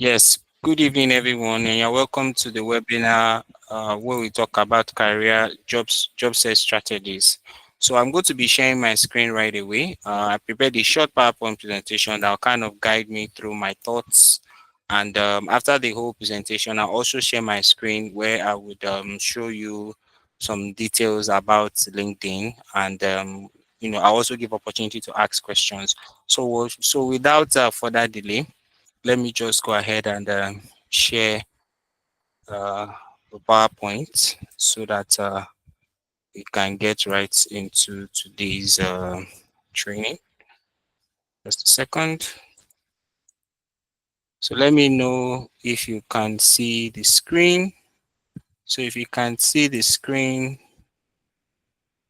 Yes, good evening, everyone, and you're welcome to the webinar where we talk about job search strategies. So I'm going to be sharing my screen right away. I prepared a short PowerPoint presentation that will kind of guide me through my thoughts. And after the whole presentation, I'll also share my screen where I would show you some details about LinkedIn, and I'll also give opportunity to ask questions. So without further delay, let me just go ahead and share uh, the PowerPoint so that we can get right into today's training. Just a second. So let me know if you can see the screen. So if you can see the screen,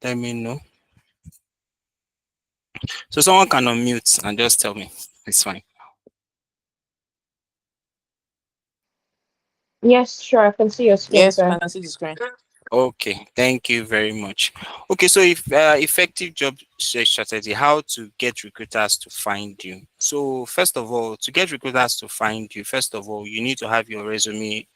let me know. So someone can unmute and just tell me. It's fine. Yes, sure. I can see your screen, Yes, we sir. can see the screen. Okay, thank you very much. Okay, so if effective job search strategy, how to get recruiters to find you. So first of all, to get recruiters to find you, first of all, you need to have your resume,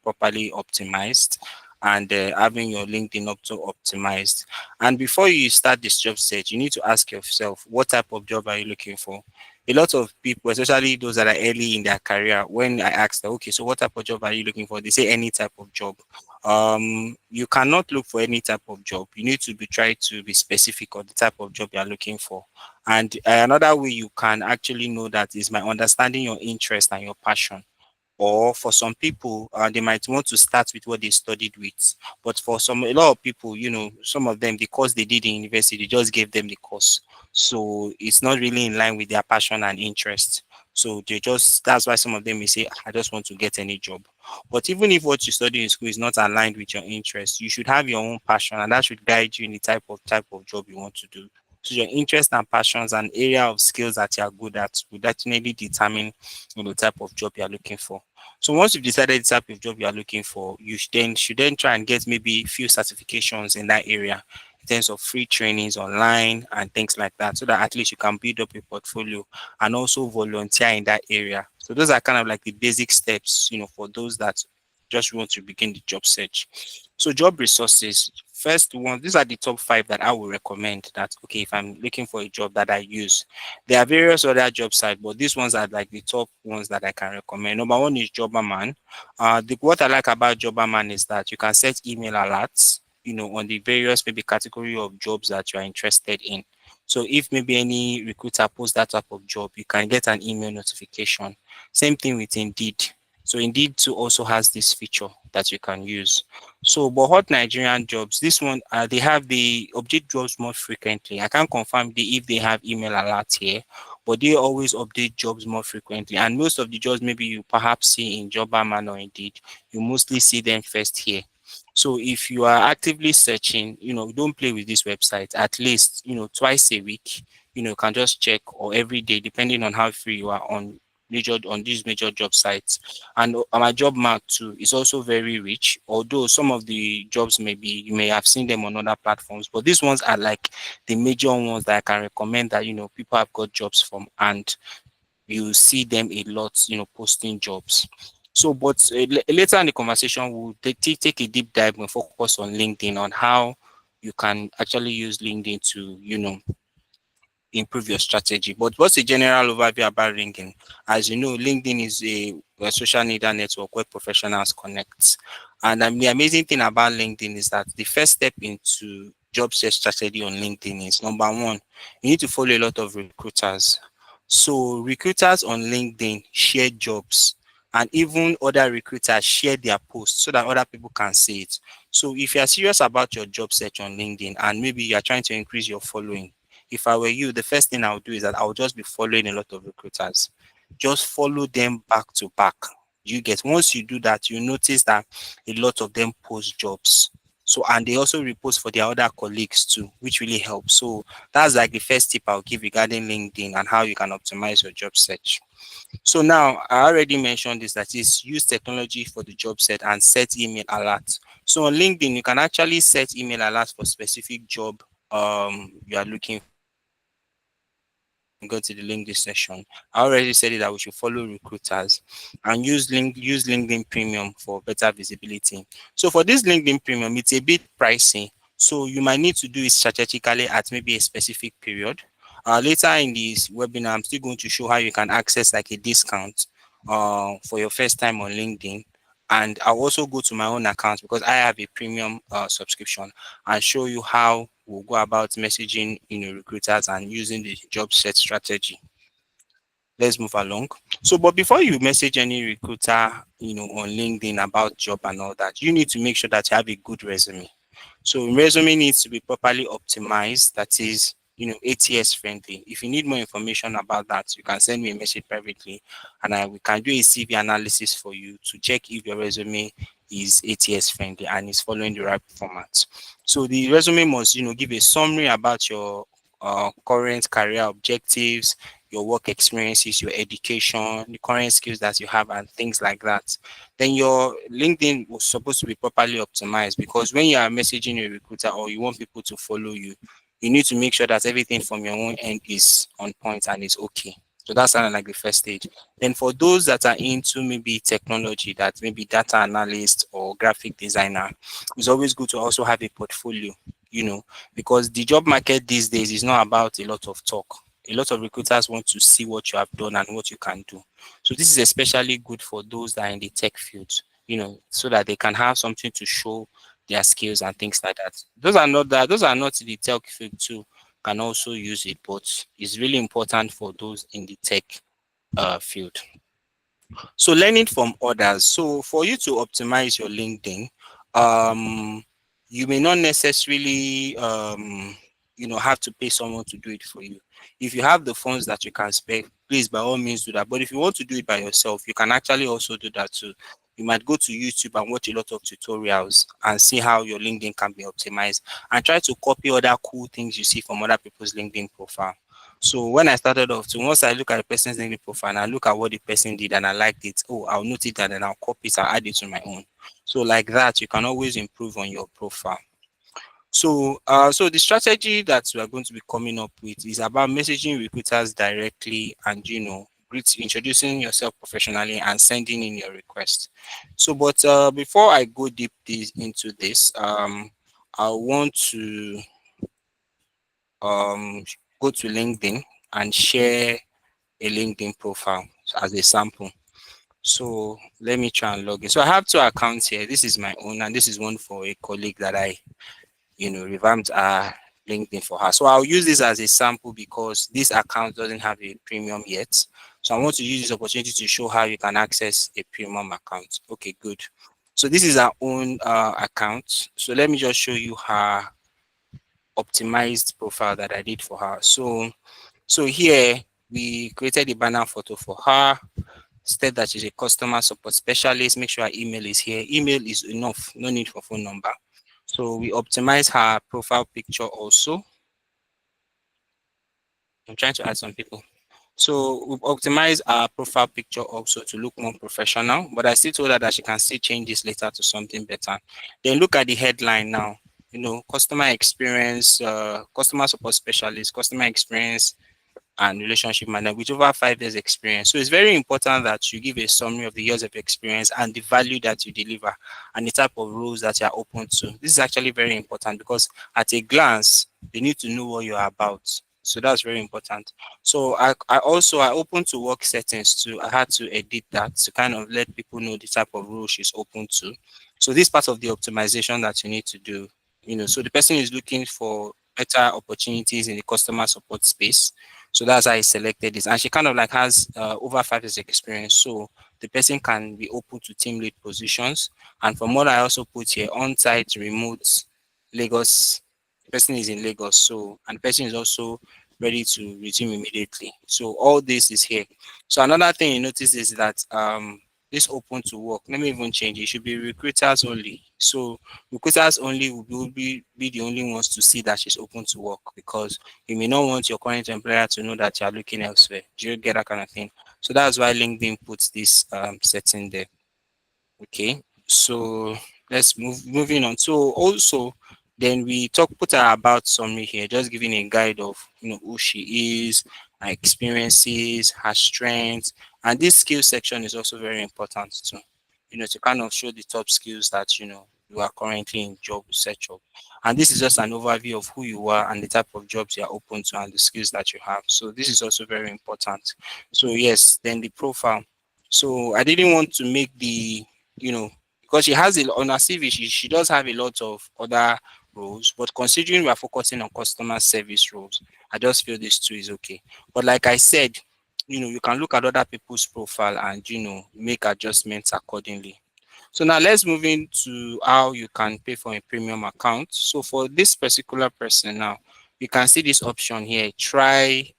properly optimized, and having your LinkedIn up to optimized. And before you start this job search, you need to ask yourself, what type of job are you looking for? A lot of people, especially those that are early in their career, when I ask them, okay, so what type of job are you looking for? They say any type of job. You cannot look for any type of job. You need to be try to be specific on the type of job you are looking for. And another way you can actually know that is by understanding your interest and your passion. Or for some people, they might want to start with what they studied with. But for a lot of people, some of them, the course they did in university, they just gave them the course. So it's not really in line with their passion and interest. So that's why some of them may say, I just want to get any job. But even if what you study in school is not aligned with your interest, you should have your own passion, and that should guide you in the type of job you want to do. So your interest and passions and area of skills that you are good at will definitely determine the type of job you are looking for. So once you've decided the type of job you are looking for, you should then try and get maybe a few certifications in that area in terms of free trainings online and things like that, so that at least you can build up a portfolio and also volunteer in that area. So those are kind of like the basic steps, for those that just want to begin the job search. So job resources. First one, these are the top five that I would recommend that, okay, if I'm looking for a job that I use. There are various other job sites, but these ones are like the top ones that I can recommend. Number one is Jobberman. What I like about Jobberman is that you can set email alerts, on the various maybe category of jobs that you are interested in. So if maybe any recruiter posts that type of job, you can get an email notification. Same thing with Indeed. So Indeed too also has this feature that you can use. So, but hot Nigerian jobs, this one, they update jobs more frequently. I can't confirm if they have email alerts here, but they always update jobs more frequently. And most of the jobs maybe you perhaps see in Jobberman or Indeed, you mostly see them first here. So if you are actively searching, don't play with this website. At least, twice a week, you can just check, or every day, depending on how free you are on these major job sites. And my job mark too is also very rich, although some of the jobs you may have seen them on other platforms, but these ones are like the major ones that I can recommend that people have got jobs from, and you see them a lot, posting jobs. So, but later in the conversation, we'll take a deep dive and focus on LinkedIn, on how you can actually use LinkedIn to, improve your strategy. But what's a general overview about LinkedIn? As you know, LinkedIn is a social media network where professionals connect. And the amazing thing about LinkedIn is that the first step into job search strategy on LinkedIn is, number one, you need to follow a lot of recruiters. So recruiters on LinkedIn share jobs, and even other recruiters share their posts so that other people can see it. So if you are serious about your job search on LinkedIn and maybe you are trying to increase your following, if I were you, the first thing I would do is that I would just be following a lot of recruiters. Just follow them back to back. You get Once you do that, you notice that a lot of them post jobs. So, and they also repost for their other colleagues too, which really helps. So that's like the first tip I'll give regarding LinkedIn and how you can optimize your job search. So now I already mentioned this, that is, use technology for the job set and set email alerts. So on LinkedIn, you can actually set email alerts for specific job you are looking we go to the LinkedIn section. I already said it that we should follow recruiters and use LinkedIn Premium for better visibility. So for this LinkedIn Premium, it's a bit pricey. So you might need to do it strategically at maybe a specific period. Later in this webinar, I'm still going to show how you can access like a discount for your first time on LinkedIn. And I'll also go to my own account because I have a premium subscription and show you how we'll go about messaging recruiters and using the job set strategy. Let's move along. So, but before you message any recruiter, on LinkedIn about job and all that, you need to make sure that you have a good resume. So resume needs to be properly optimized. That is, ATS friendly. If you need more information about that, you can send me a message privately, and we can do a CV analysis for you to check if your resume is ATS friendly and is following the right format. So the resume must, give a summary about your current career objectives, your work experiences, your education, the current skills that you have, and things like that. Then your LinkedIn was supposed to be properly optimized because when you are messaging a recruiter or you want people to follow you, you need to make sure that everything from your own end is on point and is okay. So that's kind of like the first stage. Then for those that are into maybe technology, that maybe data analyst or graphic designer, it's always good to also have a portfolio, because the job market these days is not about a lot of talk. A lot of recruiters want to see what you have done and what you can do. So this is especially good for those that are in the tech field, so that they can have something to show their skills and things like that. Those are not in the tech field too, can also use it, but it's really important for those in the tech field. So learning from others. So for you to optimize your LinkedIn, you may not necessarily have to pay someone to do it for you. If you have the funds that you can spare, please by all means do that. But if you want to do it by yourself, you can actually also do that too. You might go to YouTube and watch a lot of tutorials and see how your LinkedIn can be optimized and try to copy other cool things you see from other people's LinkedIn profile. So when I started off, so once I look at the person's LinkedIn profile and I look at what the person did and I liked it, oh, I'll note it and then I'll copy it, I'll add it to my own. So like that, you can always improve on your profile. So the strategy that we are going to be coming up with is about messaging recruiters directly and introducing yourself professionally and sending in your request. So, but before I go deep into this, I want to um, go to LinkedIn and share a LinkedIn profile as a sample. So let me try and log in. So I have two accounts here. This is my own, and this is one for a colleague that I, revamped LinkedIn for her. So I'll use this as a sample because this account doesn't have a premium yet. So I want to use this opportunity to show how you can access a premium account. Okay, good. So this is our own account. So let me just show you her optimized profile that I did for her. So here we created a banner photo for her. State that she's a customer support specialist. Make sure her email is here. Email is enough. No need for phone number. So we optimize her profile picture also. I'm trying to add some people. So we've optimized our profile picture also to look more professional, but I still told her that she can still change this later to something better. Then look at the headline now. Customer experience, customer support specialist, customer experience and relationship manager with over 5 years experience. So it's very important that you give a summary of the years of experience and the value that you deliver and the type of roles that you are open to. This is actually very important because at a glance, they need to know what you're about. So that's very important. So I opened to work settings too. I had to edit that to kind of let people know the type of role she's open to. So this part of the optimization that you need to do. So the person is looking for better opportunities in the customer support space. So that's how I selected this. And she kind of like has over 5 years experience. So the person can be open to team lead positions. And from what I also put here, on-site, remote, Lagos, the person is in Lagos. So, and the person is also ready to resume immediately. So all this is here. So another thing you notice is that this open to work, let me even change it. It should be recruiters only. So recruiters only will be the only ones to see that she's open to work because you may not want your current employer to know that you're looking elsewhere. Do you get that kind of thing? So that's why LinkedIn puts this setting there. Okay. So let's moving on. So also then we put her about summary here, just giving a guide of who she is her experiences, her strengths, and this skill section is also very important too. To kind of show the top skills that you are currently in job search of. And this is just an overview of who you are and the type of jobs you are open to and the skills that you have. So this is also very important. So yes, then the profile. So I didn't want to make you know, because she has on her CV, she does have a lot of other roles, but considering we are focusing on customer service roles, I just feel this too is okay. But like I said, you can look at other people's profile and make adjustments accordingly. So now let's move into how you can pay for a premium account. So for this particular person now, you can see this option here. Try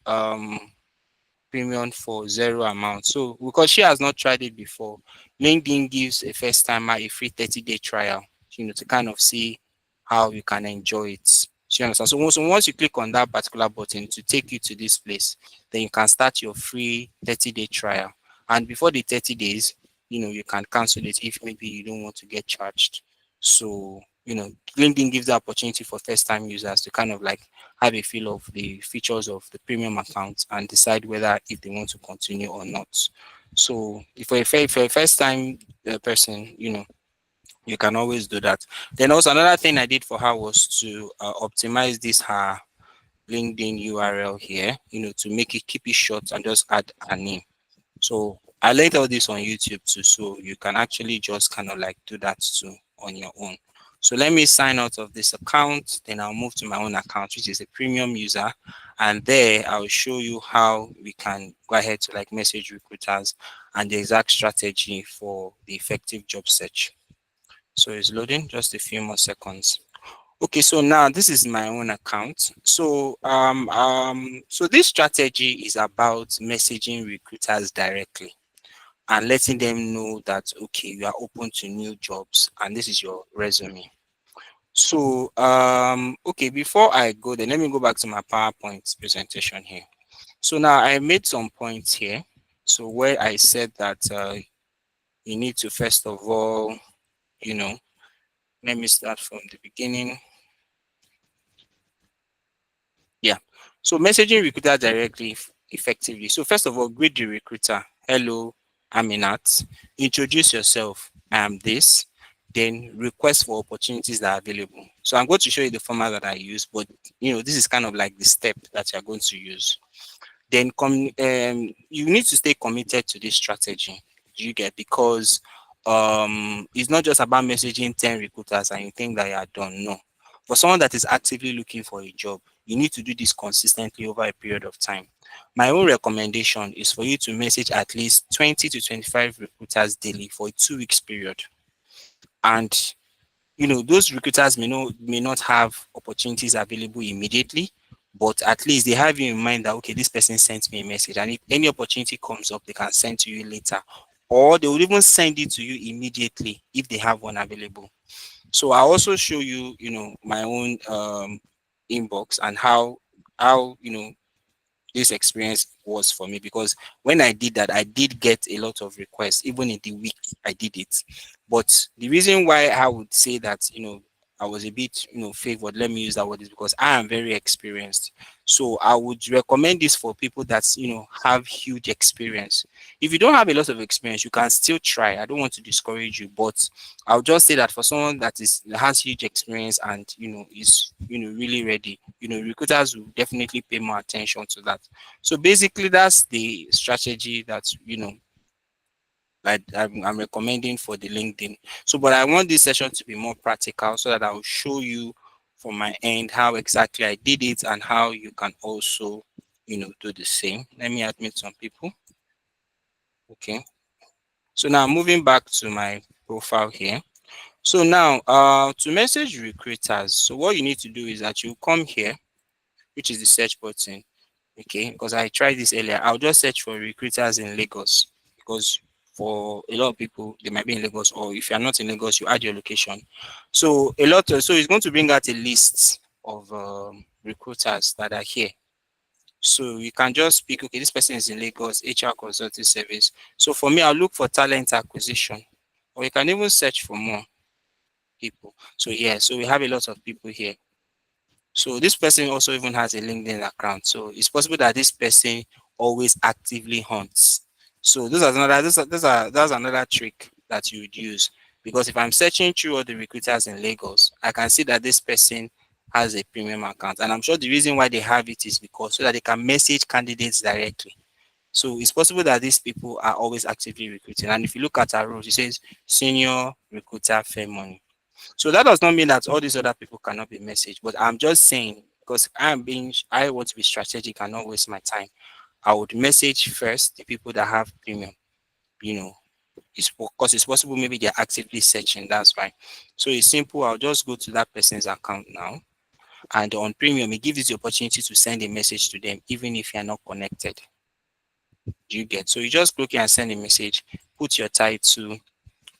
premium for zero amount. So because she has not tried it before, LinkedIn gives a first timer a free 30-day trial, to kind of see how you can enjoy it. So you understand? So once you click on that particular button to take you to this place, then you can start your free 30-day trial. And before the 30 days, you can cancel it if maybe you don't want to get charged. So, LinkedIn gives the opportunity for first time users to kind of like have a feel of the features of the premium account and decide whether if they want to continue or not. So if for a first time person, you can always do that. Then also another thing I did for her was to optimize this her LinkedIn URL here, to make it keep it short and just add her name. So I learned all this on YouTube too, so you can actually just kind of like do that too on your own. So let me sign out of this account, then I'll move to my own account, which is a premium user, and there I'll show you how we can go ahead to like message recruiters and the exact strategy for the effective job search. So it's loading, just a few more seconds. Okay, so now this is my own account. So this strategy is about messaging recruiters directly and letting them know that okay, you are open to new jobs and this is your resume. So okay, before I go there, let me go back to my PowerPoint presentation here. So now I made some points here. So where I said that you need to first of all, you know, let me start from the beginning. Yeah. So messaging recruiter directly effectively. So first of all, greet the recruiter. Hello, I'm Inat. Introduce yourself. I am this. Then request for opportunities that are available. So I'm going to show you the format that I use, but this is kind of like the step that you're going to use. Then you need to stay committed to this strategy. You get because it's not just about messaging 10 recruiters and you think that you are done. No. For someone that is actively looking for a job, you need to do this consistently over a period of time. My own recommendation is for you to message at least 20 to 25 recruiters daily for a 2 weeks period. And those recruiters may not have opportunities available immediately, but at least they have you in mind that okay, this person sent me a message, and if any opportunity comes up, they can send to you later, or they will even send it to you immediately if they have one available. So I also show you, my own inbox and how this experience was for me because when I did that, I did get a lot of requests, even in the week I did it. But the reason why I would say that, I was a bit, favored, let me use that word, is because I am very experienced. So I would recommend this for people that, have huge experience. If you don't have a lot of experience, you can still try. I don't want to discourage you, but I'll just say that for someone that has huge experience and is really ready, recruiters will definitely pay more attention to that. So basically, that's the strategy that I'm recommending for the LinkedIn. So, but I want this session to be more practical so that I will show you from my end how exactly I did it and how you can also do the same. Let me admit some people. Okay. So now moving back to my profile here. So now, to message recruiters, so what you need to do is that you come here, which is the search button. Okay, because I tried this earlier. I'll just search for recruiters in Lagos because for a lot of people they might be in Lagos, or if you're not in Lagos, you add your location. So so it's going to bring out a list of recruiters that are here. So you can just pick, okay, this person is in Lagos, HR consulting service. So for me, I'll look for talent acquisition, or you can even search for more people. So yeah, so we have a lot of people here. So this person also even has a LinkedIn account. So it's possible that this person always actively hunts. So that's another trick that you would use, because if I'm searching through all the recruiters in Lagos, I can see that this person has a premium account, and I'm sure the reason why they have it is because so that they can message candidates directly. So it's possible that these people are always actively recruiting. And if you look at our roles, it says senior recruiter fair money. So that does not mean that all these other people cannot be messaged, but I'm just saying, because I want to be strategic and not waste my time. I would message first the people that have premium, you know, it's because it's possible maybe they're actively searching. That's fine. So it's simple. I'll just go to that person's account now. And on premium, it gives you the opportunity to send a message to them, even if you're not connected. Do you get? So you just click here and send a message, put your title,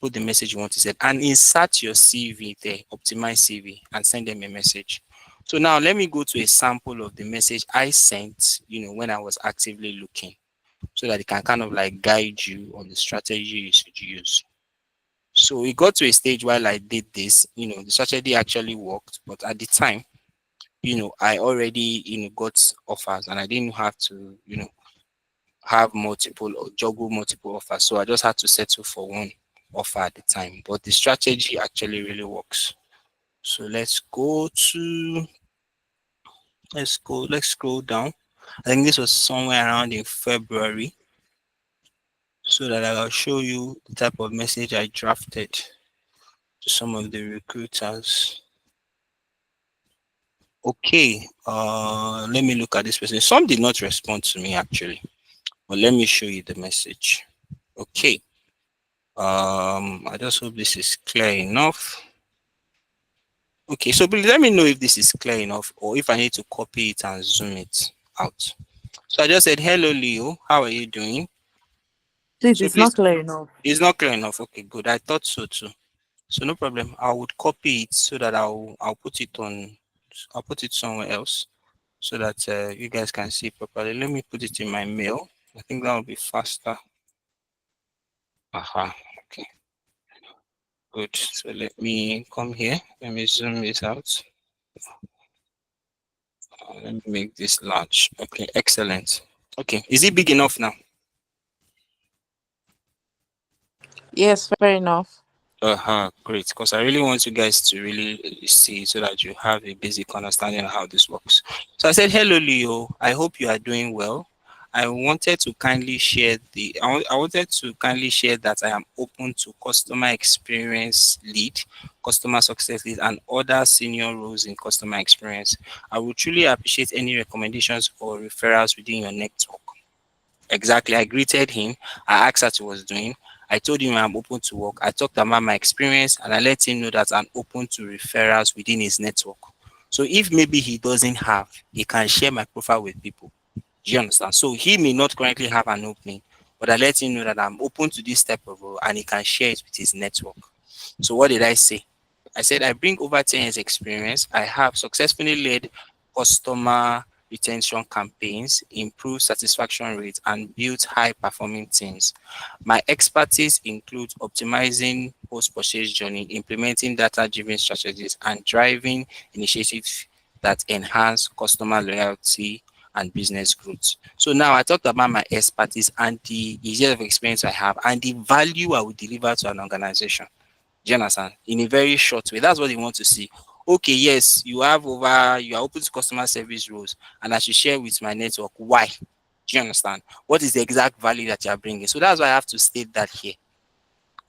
put the message you want to send, and insert your CV there, optimize CV, and send them a message. So now let me go to a sample of the message I sent, when I was actively looking, so that it can kind of like guide you on the strategy you should use. So it got to a stage while I did this, the strategy actually worked, but at the time, I already, got offers, and I didn't have to, have multiple or juggle multiple offers. So I just had to settle for one offer at the time. But the strategy actually really works. So let's scroll down. I think this was somewhere around in February, so that I'll show you the type of message I drafted to some of the recruiters. Okay, let me look at this person. Some did not respond to me actually, but let me show you the message. Okay. I just hope this is clear enough. Okay, so please let me know if this is clear enough or if I need to copy it and zoom it out. So I just said, hello, Leo. How are you doing? Please, So it's not please, clear enough. it's not clear enough. Okay, good. I thought so too. So no problem. I would copy it so that I'll put it somewhere else so that you guys can see properly. Let me put it in my mail. I think that will be faster. Aha. Okay, good. So let me come here. Let me zoom it out. Let me make this large. Okay, excellent. Okay, is it big enough now? Yes, fair enough. Great. Because I really want you guys to really see so that you have a basic understanding of how this works. So I said, hello, Leo. I hope you are doing well. I wanted to kindly share that I am open to customer experience lead, customer success lead, and other senior roles in customer experience. I would truly appreciate any recommendations or referrals within your network. Exactly. I greeted him. I asked what he was doing. I told him I'm open to work. I talked about my experience and I let him know that I'm open to referrals within his network. So if maybe he doesn't have, he can share my profile with people. Do you understand? So he may not currently have an opening, but I let him know that I'm open to this type of role and he can share it with his network. So what did I say? I said I bring over 10 years experience. I have successfully led customer retention campaigns, improved satisfaction rates, and built high performing teams. My expertise includes optimizing post purchase journey, implementing data driven strategies, and driving initiatives that enhance customer loyalty and business growth. So now I talked about my expertise and the years of experience I have and the value I will deliver to an organization. Do you understand? In a very short way. That's what they want to see. Okay, yes, you are open to customer service roles, and I should share with my network. Why? Do you understand? What is the exact value that you are bringing? So that's why I have to state that here.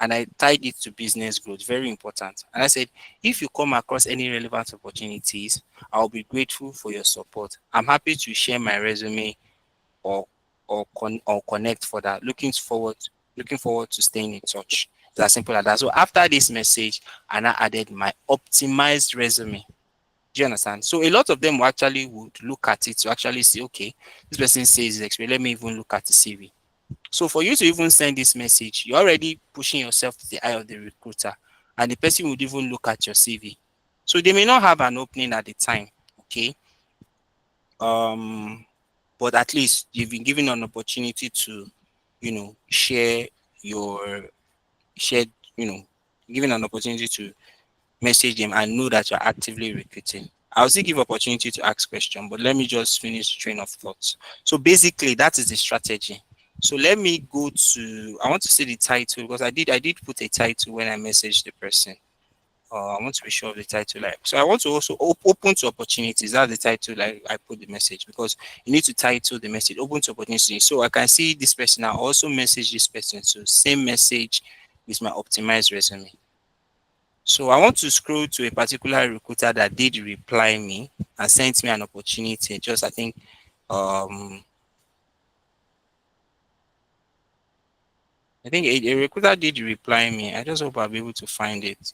And I tied it to business growth, very important. And I said, if you come across any relevant opportunities, I'll be grateful for your support. I'm happy to share my resume or or connect for that. Looking forward to staying in touch. It's as simple as that. So after this message, I now added my optimized resume. Do you understand? So a lot of them will actually would look at it to actually see, okay, this person says his experience. Let me even look at the CV. So for you to even send this message, you're already pushing yourself to the eye of the recruiter, and the person would even look at your CV. So they may not have an opening at the time. Okay. Um, but at least you've been given an opportunity to, share your share, you know, given an opportunity to message them and know that you're actively recruiting. I'll still give opportunity to ask question, but let me just finish the train of thoughts. So basically, that is the strategy. So let me go to. I want to see the title because I did put a title when I messaged the person. I want to be sure of the title. Like, so I want to also open to opportunities. That's the title. Like I put the message because you need to title the message open to opportunities. So I can see this person. I also message this person. So same message with my optimized resume. So I want to scroll to a particular recruiter that did reply me and sent me an opportunity. Just I think um a recruiter did reply me. I just hope I'll be able to find it.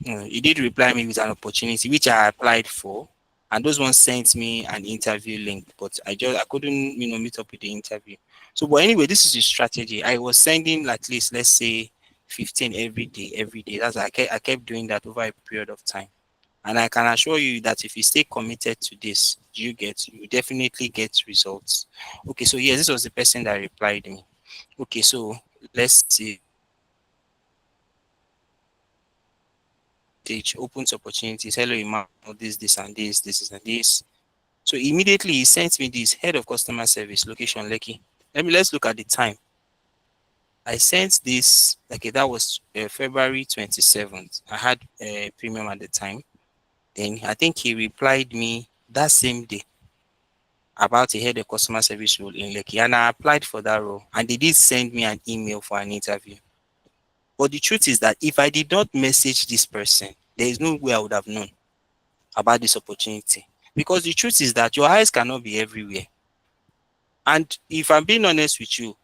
He did reply me with an opportunity which I applied for, and those ones sent me an interview link, but I couldn't meet up with the interview. So, but anyway, this is the strategy. I was sending at least let's say 15 every day, every day. I kept doing that over a period of time. And I can assure you that if you stay committed to this, you definitely get results. Okay, so yes, this was the person that replied me. Okay, so let's see. Stage opens opportunities. Hello, Imam. This, and this, and this. So immediately he sent me this head of customer service, location Lekki. Let's look at the time. I sent this. Okay, that was February 27th. I had a premium at the time. Then I think he replied me that same day about a head of customer service role in Lekki, and I applied for that role. And they did send me an email for an interview. But the truth is that if I did not message this person, there is no way I would have known about this opportunity. Because the truth is that your eyes cannot be everywhere. And if I'm being honest with you,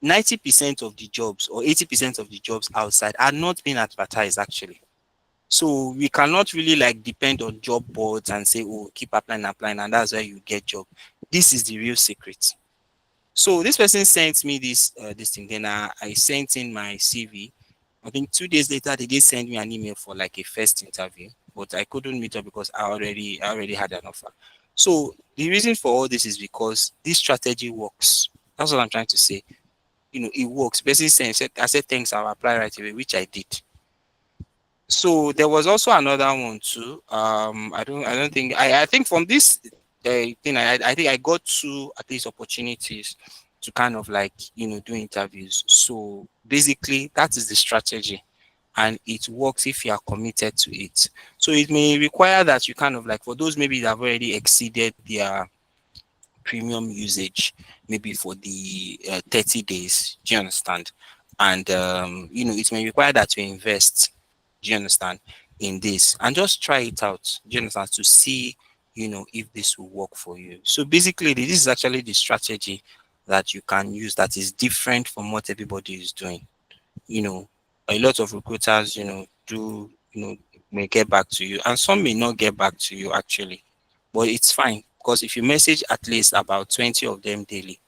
90% of the jobs or 80% of the jobs outside are not being advertised actually. So we cannot really like depend on job boards and say, oh, keep applying, and that's where you get job. This is the real secret. So this person sent me this thing. Then I sent in my CV. I think 2 days later they did send me an email for like a first interview, but I couldn't meet up because I already had an offer. So the reason for all this is because this strategy works. That's what I'm trying to say. It works. Basically saying, I said thanks, I'll apply right away, which I did. So there was also another one too. I don't think I think from this thing I think I got two at least opportunities to kind of like do interviews. So basically that is the strategy, and it works if you are committed to it. So it may require that you kind of like, for those maybe that have already exceeded their premium usage, maybe for the 30 days. Do you understand? And it may require that you invest. Do you understand? In this, and just try it out. Do you understand? To see, if this will work for you. So basically, this is actually the strategy that you can use that is different from what everybody is doing. you know, a lot of recruiters, may get back to you, and some may not get back to you actually. But it's fine because if you message at least about 20 of them daily,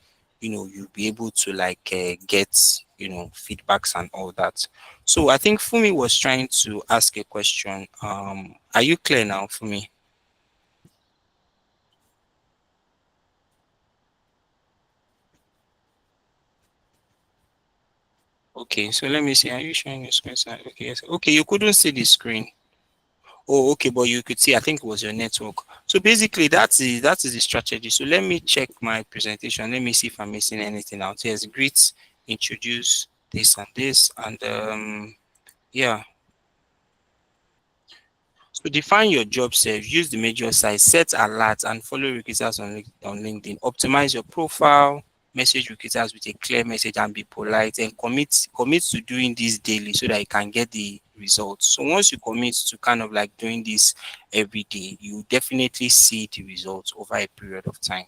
you'll be able to like get, feedbacks and all that. So I think Fumi was trying to ask a question. Are you clear now, Fumi? Okay, so let me see. Are you showing your screen? Okay, yes. Okay, you couldn't see the screen. Oh, okay, but you could see, I think it was your network. So basically, that is the strategy. So let me check my presentation. Let me see if I'm missing anything out. Yes, greet, introduce this, and yeah. So define your job serve, use the major size, set alerts, and follow recruiters on LinkedIn. Optimize your profile, message recruiters with a clear message and be polite, and commit to doing this daily so that you can get the results. So once you commit to kind of like doing this every day, you definitely see the results over a period of time.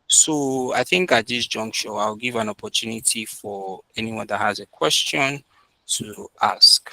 So I think at this juncture, I'll give an opportunity for anyone that has a question to ask.